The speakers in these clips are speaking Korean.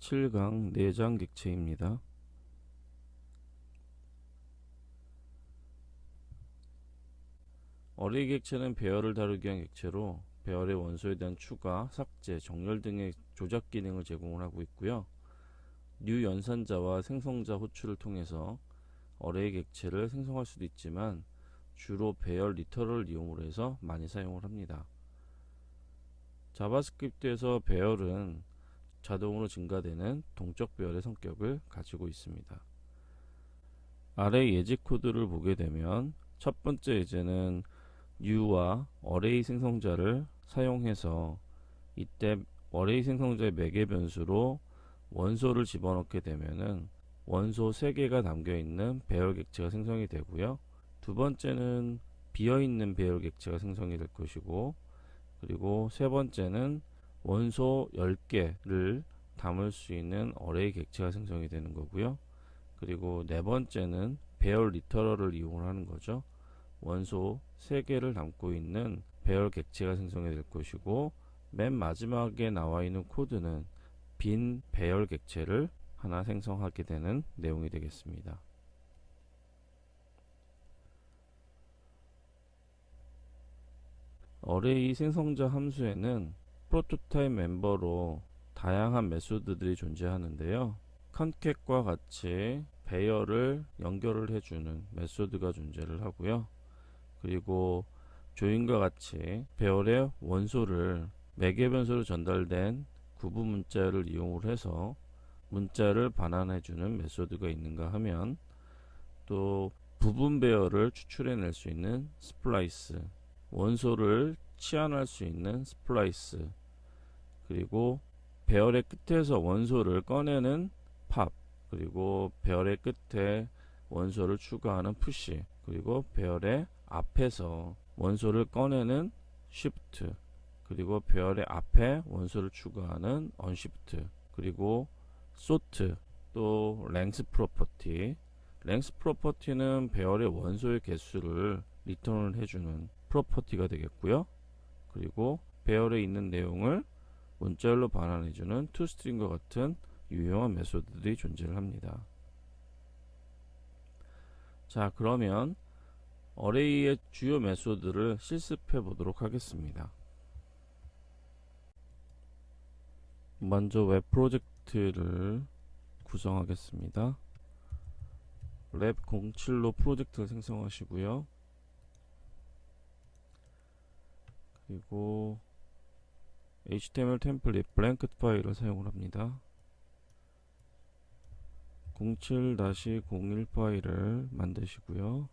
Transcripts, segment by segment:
7강 내장 객체입니다. 어레이 객체는 배열을 다루기 위한 객체로 배열의 원소에 대한 추가, 삭제, 정렬 등의 조작 기능을 제공을 하고 있고요. 뉴 연산자와 생성자 호출을 통해서 어레이 객체를 생성할 수도 있지만 주로 배열 리터럴을 이용으로 해서 많이 사용을 합니다. 자바스크립트에서 배열은 자동으로 증가되는 동적 배열의 성격을 가지고 있습니다. 아래 예제 코드를 보게 되면 첫 번째 예제는 new와 어레이 생성자를 사용해서 이때 어레이 생성자의 매개 변수로 원소를 집어넣게 되면은 원소 3개가 담겨있는 배열 객체가 생성이 되고요. 두 번째는 비어있는 배열 객체가 생성이 될 것이고, 그리고 세 번째는 원소 10개를 담을 수 있는 어레이 객체가 생성이 되는 거고요. 그리고 네 번째는 배열 리터럴을 이용을 하는 거죠. 원소 3개를 담고 있는 배열 객체가 생성이 될 것이고, 맨 마지막에 나와 있는 코드는 빈 배열 객체를 하나 생성하게 되는 내용이 되겠습니다. 어레이 생성자 함수에는 프로토타입 멤버로 다양한 메소드들이 존재하는데요. 컨캣과 같이 배열을 연결을 해주는 메소드가 존재를 하고요. 그리고 조인과 같이 배열의 원소를 매개 변수로 전달된 구분 문자를 이용을 해서 문자를 반환해주는 메소드가 있는가 하면, 또 부분 배열을 추출해낼 수 있는 스플라이스, 원소를 치환할 수 있는 스플라이스, 그리고 배열의 끝에서 원소를 꺼내는 팝, 그리고 배열의 끝에 원소를 추가하는 푸시, 그리고 배열의 앞에서 원소를 꺼내는 쉬프트, 그리고 배열의 앞에 원소를 추가하는 언쉬프트, 그리고 소트, 또 랭스 프로퍼티. 랭스 프로퍼티는 배열의 원소의 개수를 리턴을 해주는 프로퍼티가 되겠고요. 그리고 배열에 있는 내용을 문자열로 반환해주는 toString과 같은 유용한 메소드들이 존재를 합니다. 자, 그러면 어레이의 주요 메소드를 실습해 보도록 하겠습니다. 먼저 웹 프로젝트를 구성하겠습니다. 랩 07로 프로젝트를 생성하시고요. 그리고 HTML 템플릿 블랭크 파일을 사용을 합니다. 07-01 파일을 만드시고요.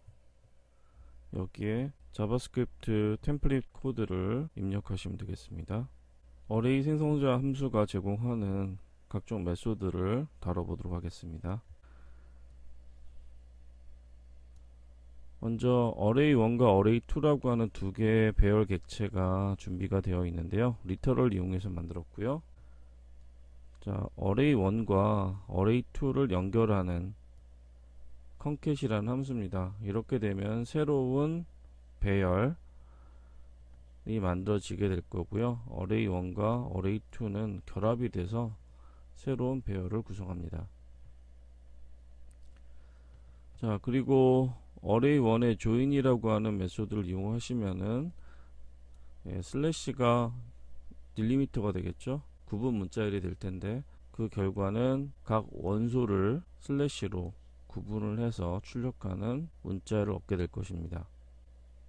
여기에 자바스크립트 템플릿 코드를 입력하시면 되겠습니다. 어레이 생성자 함수가 제공하는 각종 메소드를 다뤄보도록 하겠습니다. 먼저 어레이1과 어레이2라고 하는 두 개의 배열 객체가 준비가 되어 있는데요. 리터럴 이용해서 만들었고요. 자, 어레이1과 어레이2를 연결하는 컨캣이라는 함수입니다. 이렇게 되면 새로운 배열이 만들어지게 될 거고요. 어레이1과 어레이2는 결합이 돼서 새로운 배열을 구성합니다. 자, 그리고 어레이1의 join이라고 하는 메소드를 이용하시면은 슬래시가 딜리미터가 되겠죠. 구분 문자열이 될 텐데, 그 결과는 각 원소를 슬래시로 구분을 해서 출력하는 문자열을 얻게 될 것입니다.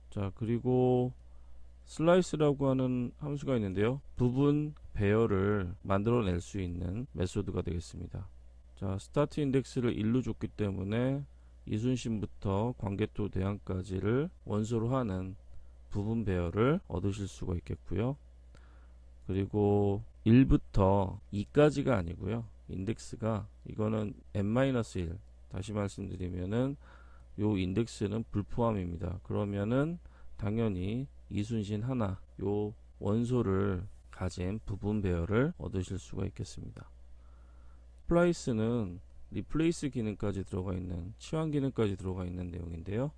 자, 그리고 슬라이스라고 하는 함수가 있는데요. 부분 배열을 만들어낼 수 있는 메소드가 되겠습니다. 자, 스타트 인덱스를 1로 줬기 때문에 이순신부터 관계토 대항까지를 원소로 하는 부분 배열을 얻으실 수가 있겠고요. 그리고 1부터 2까지가 아니고요. 인덱스가 이거는 n-1, 다시 말씀드리면은 요 인덱스는 불포함입니다. 그러면은 당연히 이순신 하나, 요 원소를 가진 부분 배열을 얻으실 수가 있겠습니다. 스플라이스는 리플레이스 기능까지 들어가 있는, 치환 기능까지 들어가 있는 내용인데요.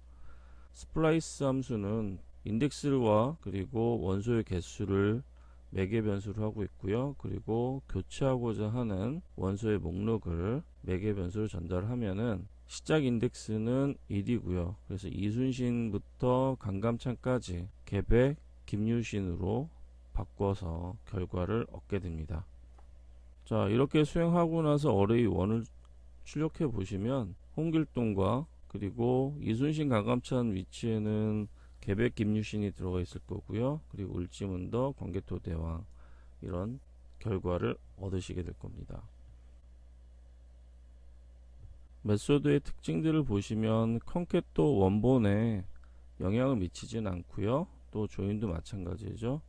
스플라이스 함수는 인덱스와 그리고 원소의 개수를 매개 변수로 하고 있고요. 그리고 교체하고자 하는 원소의 목록을 매개 변수로 전달하면은 시작 인덱스는 1이고요. 그래서 이순신부터 강감찬까지 개백 김유신으로 바꿔서 결과를 얻게 됩니다. 자, 이렇게 수행하고 나서 어레이 1을 출력해 보시면 홍길동과 그리고 이순신 강감찬 위치에는 개백 김유신이 들어가 있을 거고요. 그리고 을지문덕 광개토대왕 이런 결과를 얻으시게 될 겁니다. 메소드의 특징들을 보시면 컨캣도 원본에 영향을 미치진 않고요. 또 조인도 마찬가지죠.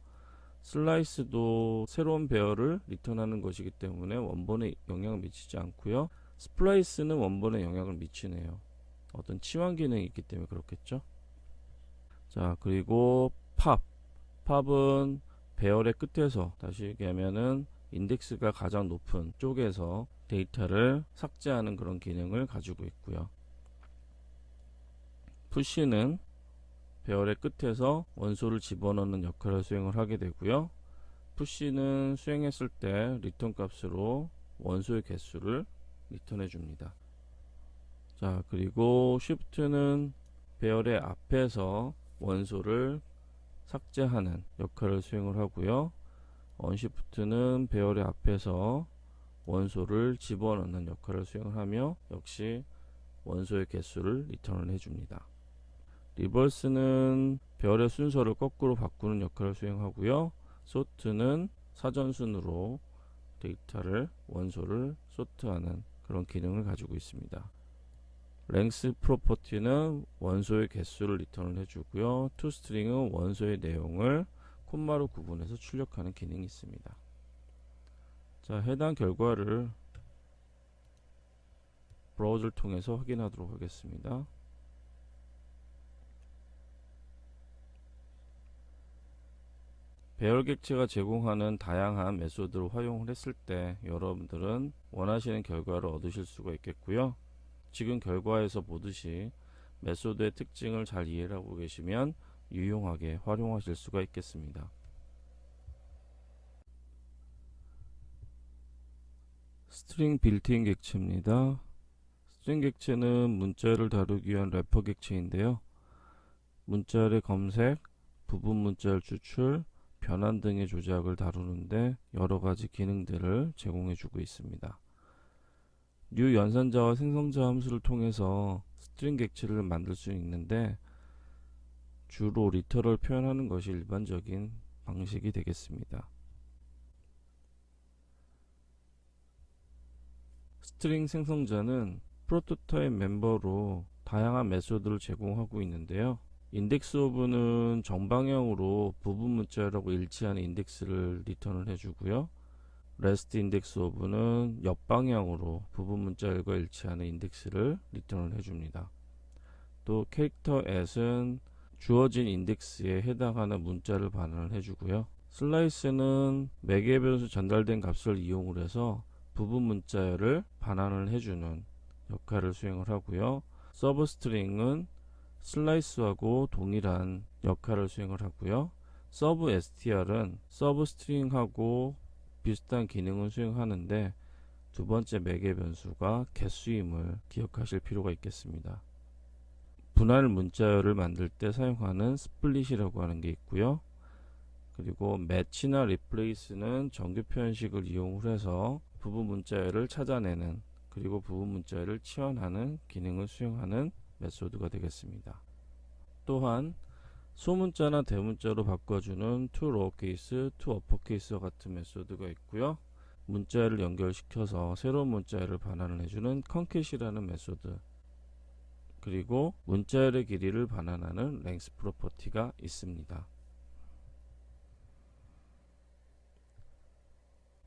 슬라이스도 새로운 배열을 리턴하는 것이기 때문에 원본에 영향을 미치지 않고요. 스플라이스는 원본에 영향을 미치네요. 어떤 치환 기능이 있기 때문에 그렇겠죠. 자, 그리고 팝은 배열의 끝에서, 다시 얘기하면은 인덱스가 가장 높은 쪽에서 데이터를 삭제하는 그런 기능을 가지고 있고요. 푸시는 배열의 끝에서 원소를 집어넣는 역할을 수행을 하게 되고요. 푸시는 수행했을 때 리턴 값으로 원소의 개수를 리턴해 줍니다. 자, 그리고 쉬프트는 배열의 앞에서 원소를 삭제하는 역할을 수행을 하고요. 언시프트는 배열의 앞에서 원소를 집어넣는 역할을 수행을 하며 역시 원소의 개수를 리턴을 해줍니다. 리버스는 배열의 순서를 거꾸로 바꾸는 역할을 수행하고요. 소트는 사전순으로 데이터를 원소를 소트하는 그런 기능을 가지고 있습니다. 랭스 프로퍼티는 원소의 개수를 리턴을 해주고요. toString은 원소의 내용을 콤마로 구분해서 출력하는 기능이 있습니다. 자, 해당 결과를 브라우저를 통해서 확인하도록 하겠습니다. 배열 객체가 제공하는 다양한 메소드를 활용을 했을 때 여러분들은 원하시는 결과를 얻으실 수가 있겠고요. 지금 결과에서 보듯이 메소드의 특징을 잘 이해를 하고 계시면 유용하게 활용하실 수가 있겠습니다. 스트링 빌트인 객체입니다. 스트링 객체는 문자를 다루기 위한 래퍼 객체인데요. 문자의 검색, 부분 문자열 추출, 변환 등의 조작을 다루는데 여러가지 기능들을 제공해주고 있습니다. new 연산자와 생성자 함수를 통해서 스트링 객체를 만들 수 있는데 주로 리터럴 표현하는 것이 일반적인 방식이 되겠습니다. 스트링 생성자는 프로토타입 멤버로 다양한 메소드를 제공하고 있는데요. 인덱스 오브는 정방향으로 부분 문자열하고 일치하는 인덱스를 리턴을 해주고요. 레스트 인덱스 오브는 옆방향으로 부분 문자열과 일치하는 인덱스를 리턴을 해줍니다. 또 캐릭터 at은 주어진 인덱스에 해당하는 문자를 반환을 해주고요. 슬라이스는 매개 변수 전달된 값을 이용을 해서 부분 문자열을 반환을 해주는 역할을 수행을 하고요. 서브스트링은 슬라이스하고 동일한 역할을 수행을 하고요. 서브 str은 서브스트링하고 비슷한 기능을 수행하는데 두 번째 매개 변수가 개수임을 기억하실 필요가 있겠습니다. 분할 문자열을 만들 때 사용하는 스플릿이라고 하는 게 있고요. 그리고 매치나 리플레이스는 정규 표현식을 이용을 해서 부분 문자열을 찾아내는 그리고 부분 문자열을 치환하는 기능을 수행하는 메소드가 되겠습니다. 또한 소문자나 대문자로 바꿔주는 to lowercase, to uppercase와 같은 메소드가 있고요. 문자열을 연결시켜서 새로운 문자열을 반환을 해주는 컨캣이라는 메소드, 그리고 문자열의 길이를 반환하는 length 프로퍼티가 있습니다.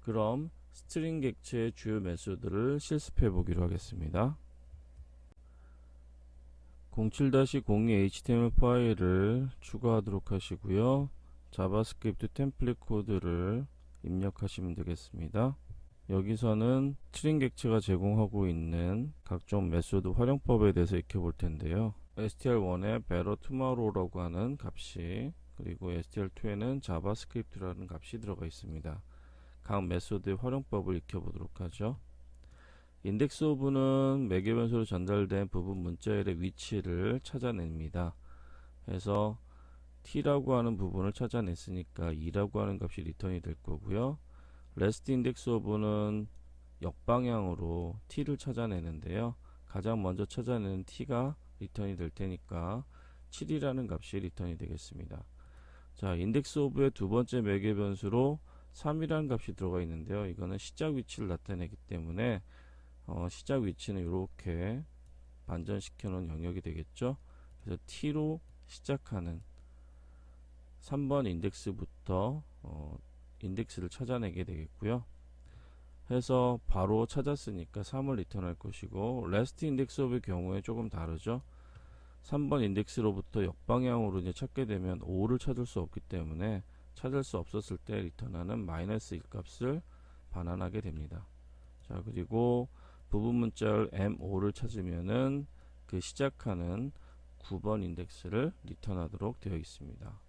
그럼 스트링 객체의 주요 메소드를 실습해 보기로 하겠습니다. 07-02 HTML 파일을 추가하도록 하시고요. 자바스크립트 템플릿 코드를 입력하시면 되겠습니다. 여기서는 스트링 객체가 제공하고 있는 각종 메소드 활용법에 대해서 익혀볼 텐데요. str1에 better tomorrow라고 하는 값이 그리고 str2에는 자바스크립트라는 값이 들어가 있습니다. 각 메소드의 활용법을 익혀보도록 하죠. 인덱스 오브는 매개 변수로 전달된 부분 문자열의 위치를 찾아냅니다. 그래서 t라고 하는 부분을 찾아냈으니까 2라고 하는 값이 리턴이 될 거고요. rest index of는 역방향으로 t를 찾아내는데요. 가장 먼저 찾아내는 t가 리턴이 될 테니까 7이라는 값이 리턴이 되겠습니다. 자, 인덱스 오브의 두 번째 매개 변수로 3이라는 값이 들어가 있는데요. 이거는 시작 위치를 나타내기 때문에 시작 위치는 이렇게 반전시켜 놓은 영역이 되겠죠. 그래서 t로 시작하는 3번 인덱스부터 인덱스를 찾아내게 되겠고요. 해서 바로 찾았으니까 3을 리턴할 것이고, rest index of의 경우에 조금 다르죠. 3번 인덱스로부터 역방향으로 이제 찾게 되면 5를 찾을 수 없기 때문에 찾을 수 없었을 때 리턴하는 마이너스 1 값을 반환하게 됩니다. 자, 그리고 부분 문자열 M5를 찾으면은 그 시작하는 9번 인덱스를 리턴하도록 되어 있습니다.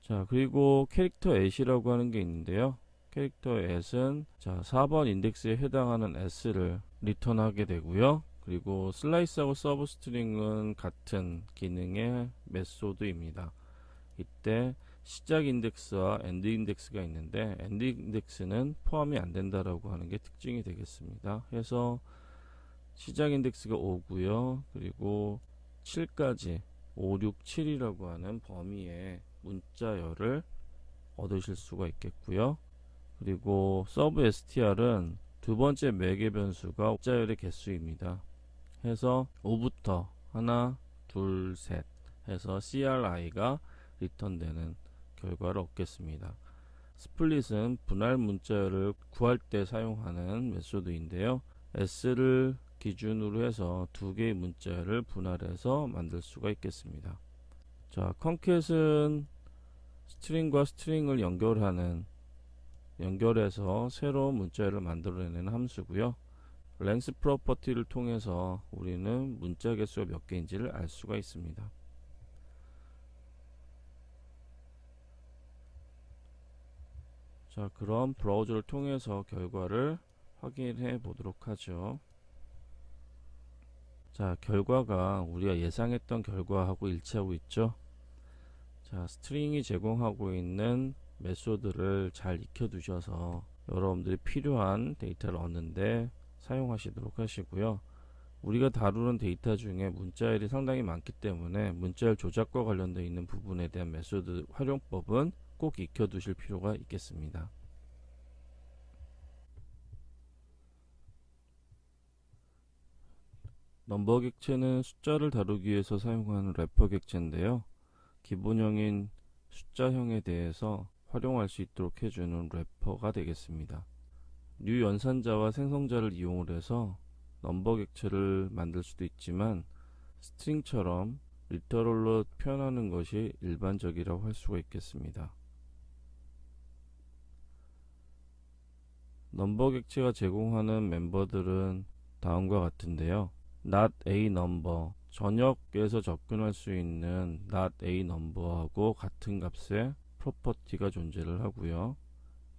자, 그리고 캐릭터 at이라고 하는 게 있는데요. 캐릭터 at은 자 4번 인덱스에 해당하는 s를 리턴하게 되고요. 그리고 슬라이스하고 서브 스트링은 같은 기능의 메소드입니다. 이때 시작 인덱스와 엔드 인덱스가 있는데 엔드 인덱스는 포함이 안 된다라고 하는 게 특징이 되겠습니다. 그래서 시작 인덱스가 5고요. 그리고 7까지 5, 6, 7이라고 하는 범위의 문자열을 얻으실 수가 있겠고요. 그리고 서브 str은 두 번째 매개 변수가 문자열의 개수입니다. 해서 5부터 하나, 둘, 셋 해서 CRI가 리턴되는 결과를 얻겠습니다. 스플릿은 분할 문자열을 구할 때 사용하는 메소드인데요. s를 기준으로 해서 두 개의 문자열을 분할해서 만들 수가 있겠습니다. 자, concate는 스트링과 스트링을 연결해서 새로운 문자열을 만들어내는 함수고요. length 프로퍼티를 통해서 우리는 문자 개수가 몇 개인지를 알 수가 있습니다. 자, 그럼 브라우저를 통해서 결과를 확인해 보도록 하죠. 자, 결과가 우리가 예상했던 결과하고 일치하고 있죠. 자, 스트링이 제공하고 있는 메소드를 잘 익혀 두셔서 여러분들이 필요한 데이터를 얻는데 사용하시도록 하시고요. 우리가 다루는 데이터 중에 문자열이 상당히 많기 때문에 문자열 조작과 관련되어 있는 부분에 대한 메소드 활용법은 꼭 익혀 두실 필요가 있겠습니다. 넘버 객체는 숫자를 다루기 위해서 사용하는 래퍼 객체인데요. 기본형인 숫자형에 대해서 활용할 수 있도록 해주는 래퍼가 되겠습니다. 뉴 연산자와 생성자를 이용을 해서 넘버 객체를 만들 수도 있지만 스트링처럼 리터럴로 표현하는 것이 일반적이라고 할 수가 있겠습니다. 넘버 객체가 제공하는 멤버들은 다음과 같은데요. not a number, 전역에서 접근할 수 있는 not a number하고 같은 값의 프로퍼티가 존재를 하고요.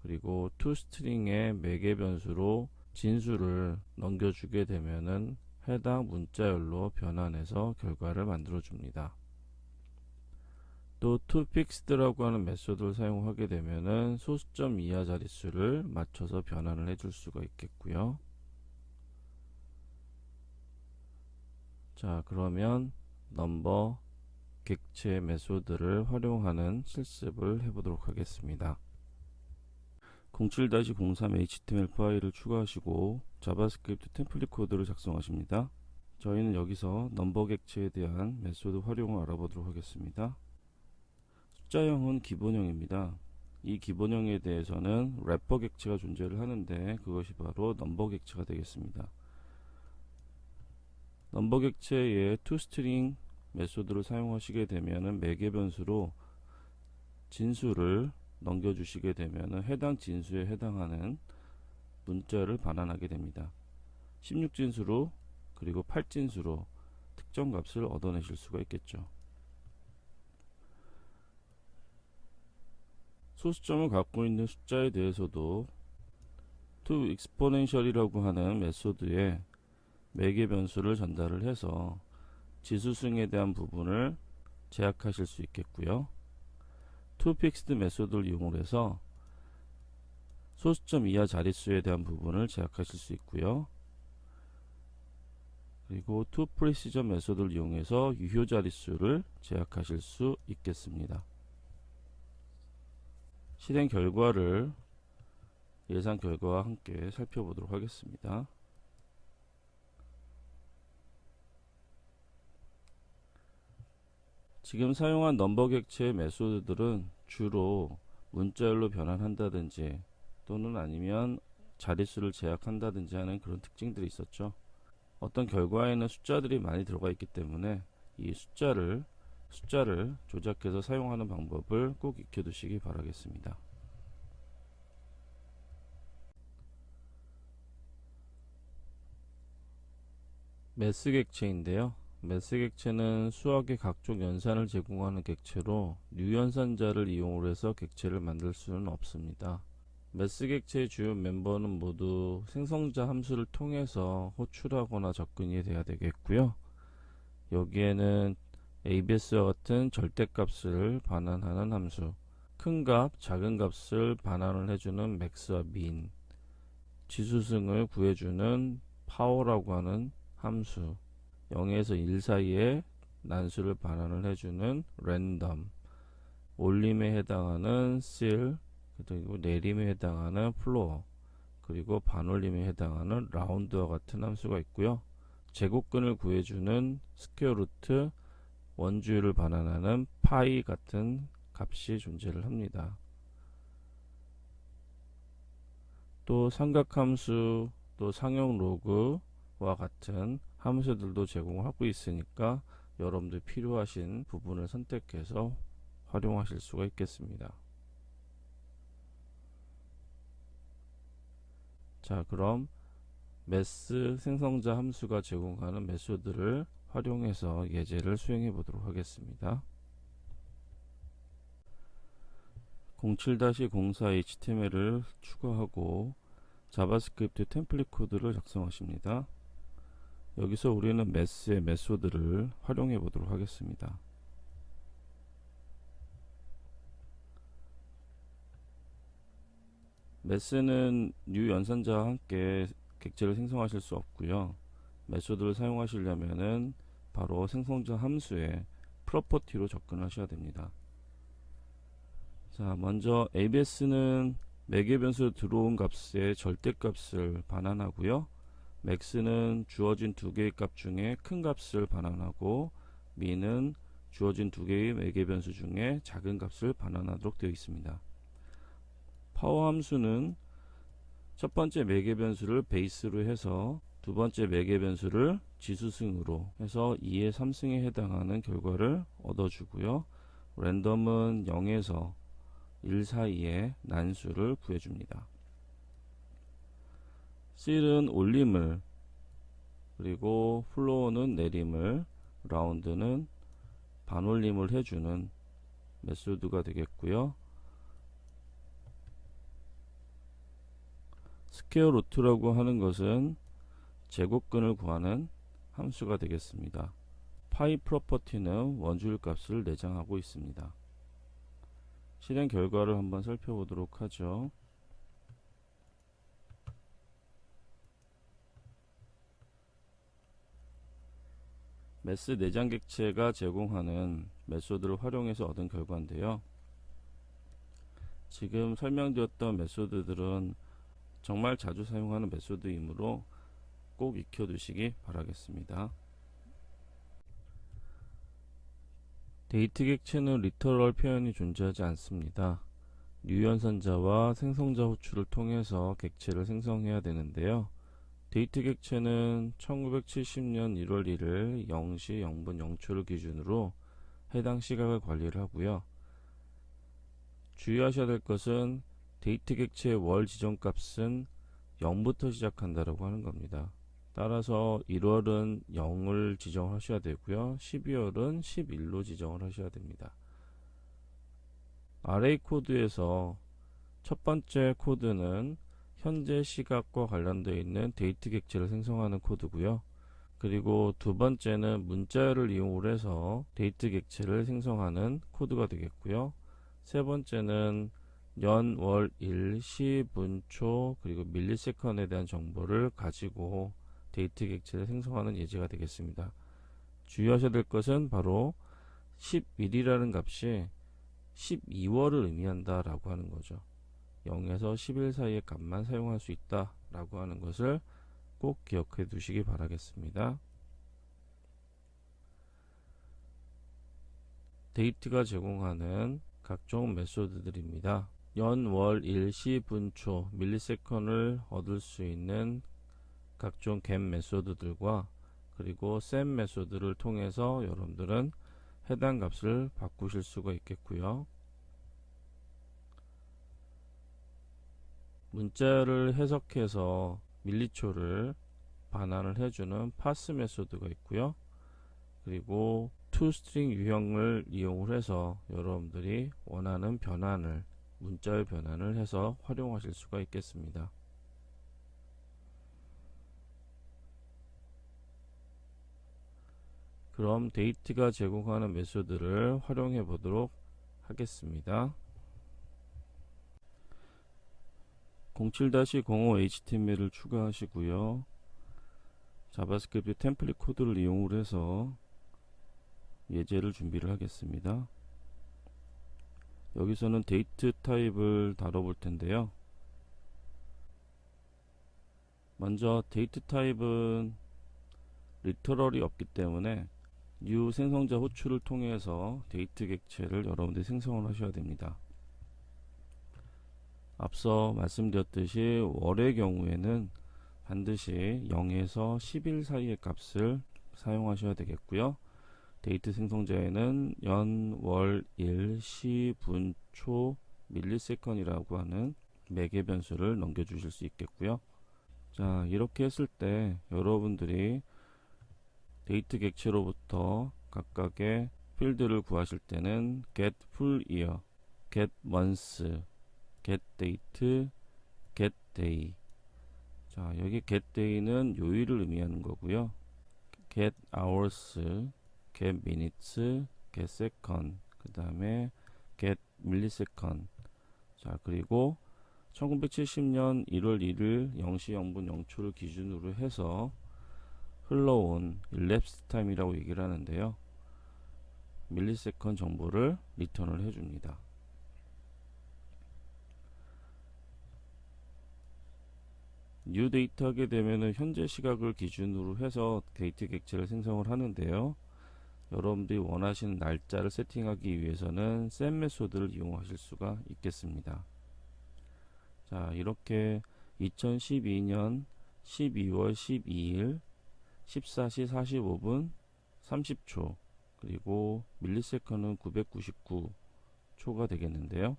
그리고 toString의 매개 변수로 진수를 넘겨주게 되면은 해당 문자열로 변환해서 결과를 만들어 줍니다. 또 toFixed라고 하는 메소드를 사용하게 되면은 소수점 이하 자릿수를 맞춰서 변환을 해줄 수가 있겠고요. 자, 그러면 넘버 객체 메소드를 활용하는 실습을 해보도록 하겠습니다. 07-03 HTML 파일을 추가하시고 자바스크립트 템플릿 코드를 작성하십니다. 저희는 여기서 넘버 객체에 대한 메소드 활용을 알아보도록 하겠습니다. 숫자형은 기본형입니다. 이 기본형에 대해서는 래퍼 객체가 존재를 하는데 그것이 바로 넘버 객체가 되겠습니다. 넘버 객체의 toString 메소드를 사용하시게 되면은 매개 변수로 진수를 넘겨주시게 되면은 해당 진수에 해당하는 문자를 반환하게 됩니다. 16진수로 그리고 8진수로 특정 값을 얻어내실 수가 있겠죠. 소수점을 갖고 있는 숫자에 대해서도 to exponential이라고 하는 메소드에 매개 변수를 전달을 해서 지수승에 대한 부분을 제약하실 수 있겠고요. to fixed 메소드를 이용해서 소수점 이하 자릿수에 대한 부분을 제약하실 수 있고요. 그리고 to precision 메소드를 이용해서 유효 자릿수를 제약하실 수 있겠습니다. 실행 결과를 예상 결과와 함께 살펴보도록 하겠습니다. 지금 사용한 넘버 객체의 메소드들은 주로 문자열로 변환한다든지 또는 아니면 자릿수를 제약한다든지 하는 그런 특징들이 있었죠. 어떤 결과에는 숫자들이 많이 들어가 있기 때문에 이 숫자를 조작해서 사용하는 방법을 꼭 익혀두시기 바라겠습니다. 매스 객체인데요. 매스 객체는 수학의 각종 연산을 제공하는 객체로 뉴연산자를 이용해서 객체를 만들 수는 없습니다. 매스 객체의 주요 멤버는 모두 생성자 함수를 통해서 호출하거나 접근이 돼야 되겠고요. 여기에는 ABS와 같은 절대값을 반환하는 함수, 큰 값, 작은 값을 반환을 해주는 맥스와 민, 지수승을 구해주는 파워라고 하는 함수, 0에서 1 사이에 난수를 반환을 해주는 랜덤, 올림에 해당하는 실, 그리고 내림에 해당하는 플로어, 그리고 반올림에 해당하는 라운드와 같은 함수가 있고요. 제곱근을 구해주는 스퀘어 루트, 원주율을 반환하는 파이 같은 값이 존재를 합니다. 또 삼각함수, 또 상용 로그와 같은 함수들도 제공하고 있으니까 여러분들 필요하신 부분을 선택해서 활용하실 수가 있겠습니다. 자, 그럼 매스 생성자 함수가 제공하는 메소드를 활용해서 예제를 수행해 보도록 하겠습니다. 07-04 HTML을 추가하고 자바스크립트 템플릿 코드를 작성하십니다. 여기서 우리는 매스의 메소드를 활용해 보도록 하겠습니다. 매스는 뉴 연산자와 함께 객체를 생성하실 수 없고요. 메소드를 사용하시려면은 바로 생성자 함수의 프로퍼티로 접근하셔야 됩니다. 자, 먼저 ABS는 매개 변수로 들어온 값의 절대값을 반환하고요. max는 주어진 두 개의 값 중에 큰 값을 반환하고 min은 주어진 두 개의 매개 변수 중에 작은 값을 반환하도록 되어 있습니다. 파워 함수는 첫 번째 매개 변수를 베이스로 해서 두 번째 매개 변수를 지수승으로 해서 2의 3승에 해당하는 결과를 얻어주고요. 랜덤은 0에서 1 사이의 난수를 구해줍니다. 실은 올림을, 그리고 플로어는 내림을, 라운드는 반올림을 해주는 메소드가 되겠고요. 스퀘어 루트라고 하는 것은 제곱근을 구하는 함수가 되겠습니다. 파이 프로퍼티는 원주율 값을 내장하고 있습니다. 실행 결과를 한번 살펴보도록 하죠. 매스 내장 객체가 제공하는 메소드를 활용해서 얻은 결과인데요. 지금 설명드렸던 메소드들은 정말 자주 사용하는 메소드이므로 꼭 익혀두시기 바라겠습니다. 데이트 객체는 리터럴 표현이 존재하지 않습니다. 뉴연산자와 생성자 호출을 통해서 객체를 생성해야 되는데요. 데이트 객체는 1970년 1월 1일 0시 0분 0초를 기준으로 해당 시각을 관리를 하고요. 주의하셔야 될 것은 데이트 객체의 월 지정값은 0부터 시작한다라고 하는 겁니다. 따라서 1월은 0을 지정하셔야 되고요. 12월은 11로 지정을 하셔야 됩니다. array 코드에서 첫 번째 코드는 현재 시각과 관련되어 있는 데이트 객체를 생성하는 코드고요. 그리고 두 번째는 문자열을 이용을 해서 데이트 객체를 생성하는 코드가 되겠고요. 세 번째는 년, 월, 일, 시, 분, 초, 그리고 밀리세컨에 대한 정보를 가지고 데이트 객체를 생성하는 예제가 되겠습니다. 주의하셔야 될 것은 바로 11이라는 값이 12월을 의미한다 라고 하는 거죠. 0에서 10일 사이의 값만 사용할 수 있다 라고 하는 것을 꼭 기억해 두시기 바라겠습니다. 데이트가 제공하는 각종 메소드들입니다. 연, 월, 일, 시, 분, 초, 밀리세컨을 얻을 수 있는 각종 get 메소드들과 그리고 sem 메소드를 통해서 여러분들은 해당 값을 바꾸실 수가 있겠고요. 문자를 해석해서 밀리초를 반환을 해주는 파스 메소드가 있고요. 그리고 toString 유형을 이용을 해서 여러분들이 원하는 변환을 문자의 변환을 해서 활용하실 수가 있겠습니다. 그럼 데이트가 제공하는 메소드를 활용해 보도록 하겠습니다. 07-05 HTML을 추가하시고요. 자바스크립트 템플릿 코드를 이용을 해서 예제를 준비를 하겠습니다. 여기서는 데이트 타입을 다뤄볼 텐데요. 먼저 데이트 타입은 리터럴이 없기 때문에 new 생성자 호출을 통해서 데이트 객체를 여러분들이 생성을 하셔야 됩니다. 앞서 말씀드렸듯이 월의 경우에는 반드시 0에서 10일 사이의 값을 사용하셔야 되겠고요. 데이트 생성자에는 연, 월, 일, 시, 분, 초, 밀리세컨이라고 하는 매개 변수를 넘겨주실 수 있겠고요. 자, 이렇게 했을 때 여러분들이 데이트 객체로부터 각각의 필드를 구하실 때는 get full year, get month, get date, get day. 자, 여기 get day는 요일을 의미하는 거고요. get hours, get minutes, get second, 그 다음에 get millisecond. 자, 그리고 1970년 1월 1일 0시 0분 0초를 기준으로 해서 흘러온 elapsed time이라고 얘기를 하는데요. 밀리세컨 정보를 리턴을 해줍니다. new 데이트 하게 되면은 현재 시각을 기준으로 해서 데이트 객체를 생성을 하는데요. 여러분들이 원하시는 날짜를 세팅하기 위해서는 sem 메소드를 이용하실 수가 있겠습니다. 자, 이렇게 2012년 12월 12일 14시 45분 30초 그리고 밀리세컨은 999초가 되겠는데요.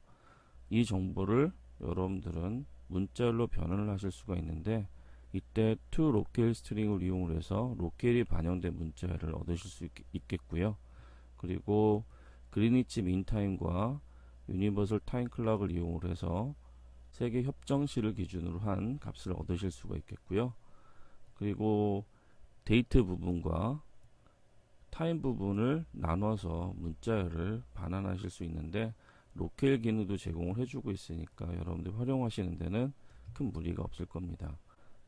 이 정보를 여러분들은 문자열로 변환을 하실 수가 있는데 이때 toLocale 스트링을 이용을 해서 로케일이 반영된 문자열을 얻으실 수 있겠고요. 그리고 그리니치 민타임과 유니버설 타임 클락을 이용을 해서 세계 협정시를 기준으로 한 값을 얻으실 수가 있겠고요. 그리고 데이트 부분과 타임 부분을 나눠서 문자열을 반환하실 수 있는데 로케일 기능도 제공을 해주고 있으니까 여러분들 활용하시는 데는 큰 무리가 없을 겁니다.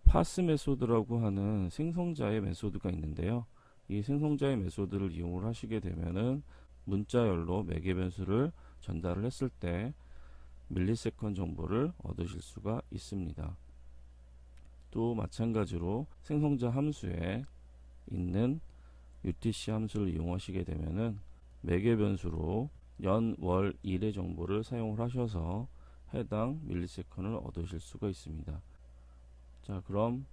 파스 메소드라고 하는 생성자의 메소드가 있는데요. 이 생성자의 메소드를 이용을 하시게 되면은 문자열로 매개 변수를 전달을 했을 때 밀리세컨 정보를 얻으실 수가 있습니다. 또 마찬가지로 생성자 함수에 있는 UTC 함수를 이용하시게 되면은 매개 변수로 연, 월, 일의 정보를 사용을 하셔서 해당 밀리세컨을 얻으실 수가 있습니다. 자, 그럼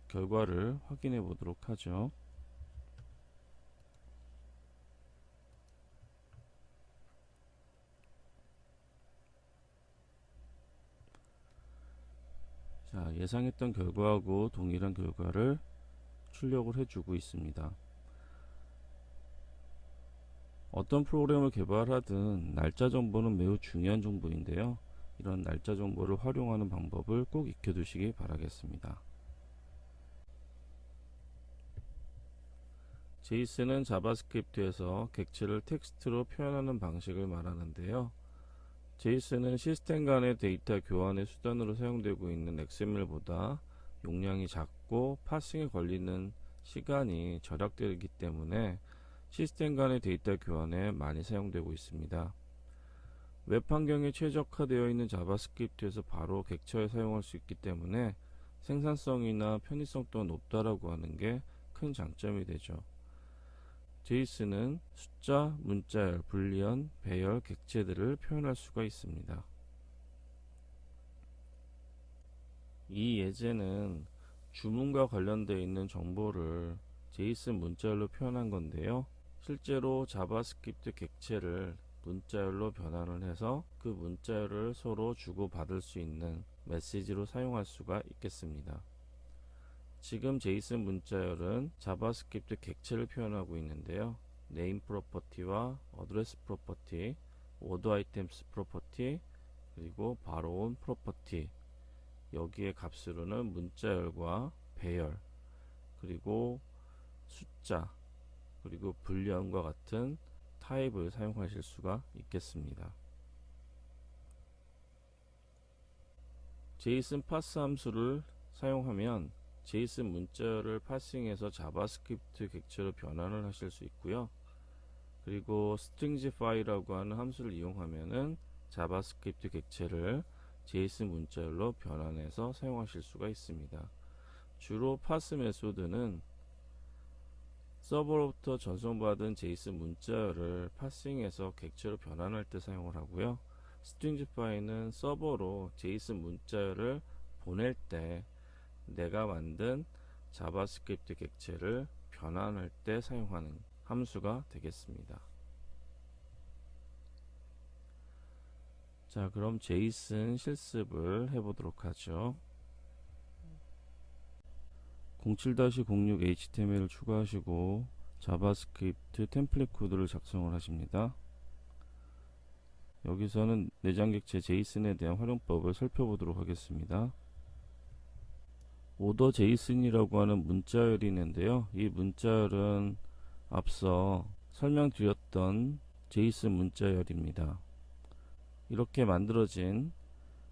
결과를 확인해 보도록 하죠. 자, 예상했던 결과하고 동일한 결과를 출력을 해주고 있습니다. 어떤 프로그램을 개발하든 날짜 정보는 매우 중요한 정보인데요. 이런 날짜 정보를 활용하는 방법을 꼭 익혀두시기 바라겠습니다. 제이슨은 자바스크립트에서 객체를 텍스트로 표현하는 방식을 말하는데요. 제이슨은 시스템 간의 데이터 교환의 수단으로 사용되고 있는 XML보다 용량이 작고 파싱에 걸리는 시간이 절약되기 때문에 시스템 간의 데이터 교환에 많이 사용되고 있습니다. 웹 환경에 최적화되어 있는 자바스크립트에서 바로 객체에 사용할 수 있기 때문에 생산성이나 편의성 또한 높다라고 하는 게 큰 장점이 되죠. 제이슨은 숫자, 문자열, 불리언, 배열, 객체들을 표현할 수가 있습니다. 이 예제는 주문과 관련되어 있는 정보를 제이슨 문자열로 표현한 건데요. 실제로 자바스크립트 객체를 문자열로 변환을 해서 그 문자열을 서로 주고받을 수 있는 메시지로 사용할 수가 있겠습니다. 지금 제이슨 문자열은 자바스크립트 객체를 표현하고 있는데요. 네임 프로퍼티와 어드레스 프로퍼티, 오더 아이템스 프로퍼티, 그리고 바로온 프로퍼티, 여기에 값으로는 문자열과 배열, 그리고 숫자, 그리고 불리언과 같은 타입을 사용하실 수가 있겠습니다. 제이슨 파스 함수를 사용하면 제이슨 문자열을 파싱해서 자바스크립트 객체로 변환을 하실 수 있고요. 그리고 stringify라고 하는 함수를 이용하면은 자바스크립트 객체를 제이슨 문자열로 변환해서 사용하실 수가 있습니다. 주로 파스 메소드는 서버로부터 전송받은 제이슨 문자열을 파싱해서 객체로 변환할 때 사용을 하고요. stringify는 서버로 제이슨 문자열을 보낼 때 내가 만든 자바스크립트 객체를 변환할 때 사용하는 함수가 되겠습니다. 자, 그럼 제이슨 실습을 해보도록 하죠. 07-06 HTML을 추가하시고 자바스크립트 템플릿 코드를 작성을 하십니다. 여기서는 내장 객체 제이슨에 대한 활용법을 살펴보도록 하겠습니다. 오더 제이슨이라고 하는 문자열이 있는데요. 이 문자열은 앞서 설명드렸던 제이슨 문자열입니다. 이렇게 만들어진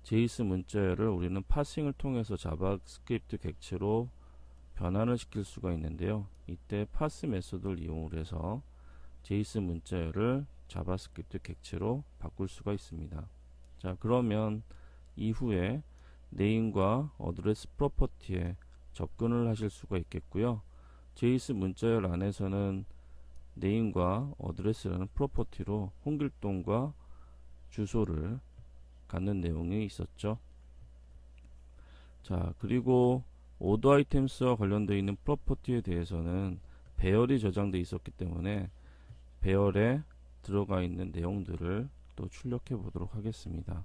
제이슨 문자열을 우리는 파싱을 통해서 자바스크립트 객체로 변환을 시킬 수가 있는데요. 이때 파스 메소드를 이용해서 제이슨 문자열을 자바스크립트 객체로 바꿀 수가 있습니다. 자, 그러면 이후에 네임과 어드레스 프로퍼티에 접근을 하실 수가 있겠고요. 제이슨 문자열 안에서는 네임과 어드레스라는 프로퍼티로 홍길동과 주소를 갖는 내용이 있었죠. 자, 그리고 오더 아이템스와 관련되어 있는 프로퍼티에 대해서는 배열이 저장되어 있었기 때문에 배열에 들어가 있는 내용들을 또 출력해 보도록 하겠습니다.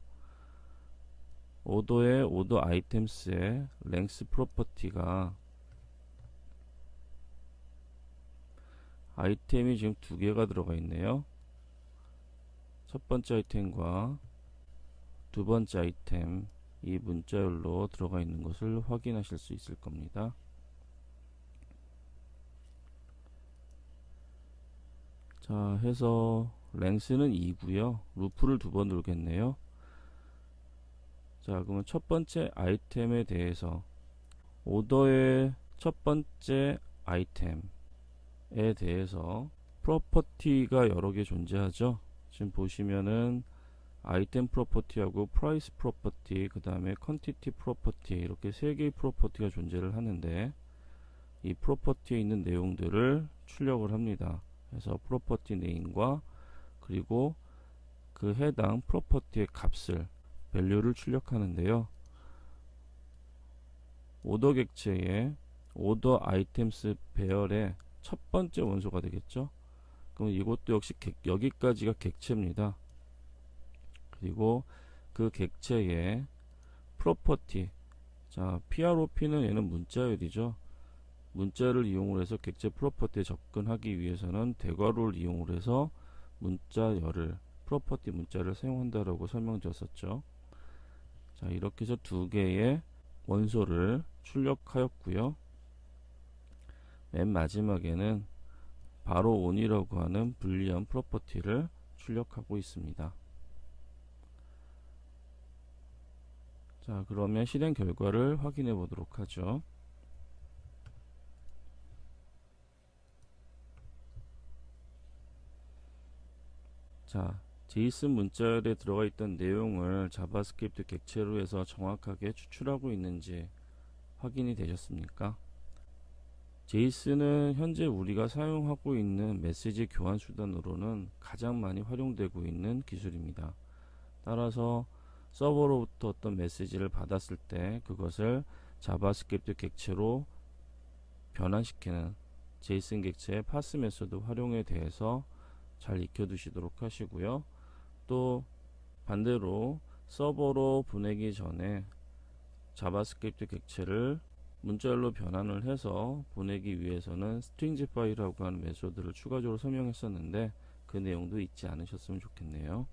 오더의 오더 아이템스의 랭스 프로퍼티가 아이템이 지금 두 개가 들어가 있네요. 첫 번째 아이템과 두 번째 아이템, 이 문자열로 들어가 있는 것을 확인하실 수 있을 겁니다. 자, 해서 랭스는 2고요. 루프를 두 번 돌겠네요. 자, 그러면 첫 번째 아이템에 대해서 오더의 첫 번째 아이템에 대해서 프로퍼티가 여러 개 존재하죠. 지금 보시면은 아이템 프로퍼티하고 프라이스 프로퍼티, 그 다음에 퀀티티 프로퍼티, 이렇게 세 개의 프로퍼티가 존재를 하는데 이 프로퍼티에 있는 내용들을 출력을 합니다. 그래서 프로퍼티 네임과 그리고 그 해당 프로퍼티의 값을 밸류를 출력하는데요. 오더 객체의 오더 아이템스 배열의 첫 번째 원소가 되겠죠. 그럼 이것도 역시 여기까지가 객체입니다. 그리고 그 객체의 프로퍼티, 자, PROP는 얘는 문자열이죠. 문자를 이용을 해서 객체 프로퍼티에 접근하기 위해서는 대괄호를 이용을 해서 문자열을 프로퍼티 문자를 사용한다라고 설명드렸었죠. 자, 이렇게 해서 두 개의 원소를 출력하였고요. 맨 마지막에는 바로 on이라고 하는 불리한 프로퍼티를 출력하고 있습니다. 자, 그러면 실행 결과를 확인해 보도록 하죠. 자, 제이슨 문자열에 들어가 있던 내용을 자바스크립트 객체로 해서 정확하게 추출하고 있는지 확인이 되셨습니까? 제이슨은 현재 우리가 사용하고 있는 메시지 교환 수단으로는 가장 많이 활용되고 있는 기술입니다. 따라서 서버로부터 어떤 메시지를 받았을 때 그것을 자바스크립트 객체로 변환시키는 제이슨 객체의 파스 메소드 활용에 대해서 잘 익혀두시도록 하시고요. 또 반대로 서버로 보내기 전에 자바스크립트 객체를 문자열로 변환을 해서 보내기 위해서는 스트링즈 파일이라고 하는 메소드를 추가적으로 설명했었는데 그 내용도 잊지 않으셨으면 좋겠네요.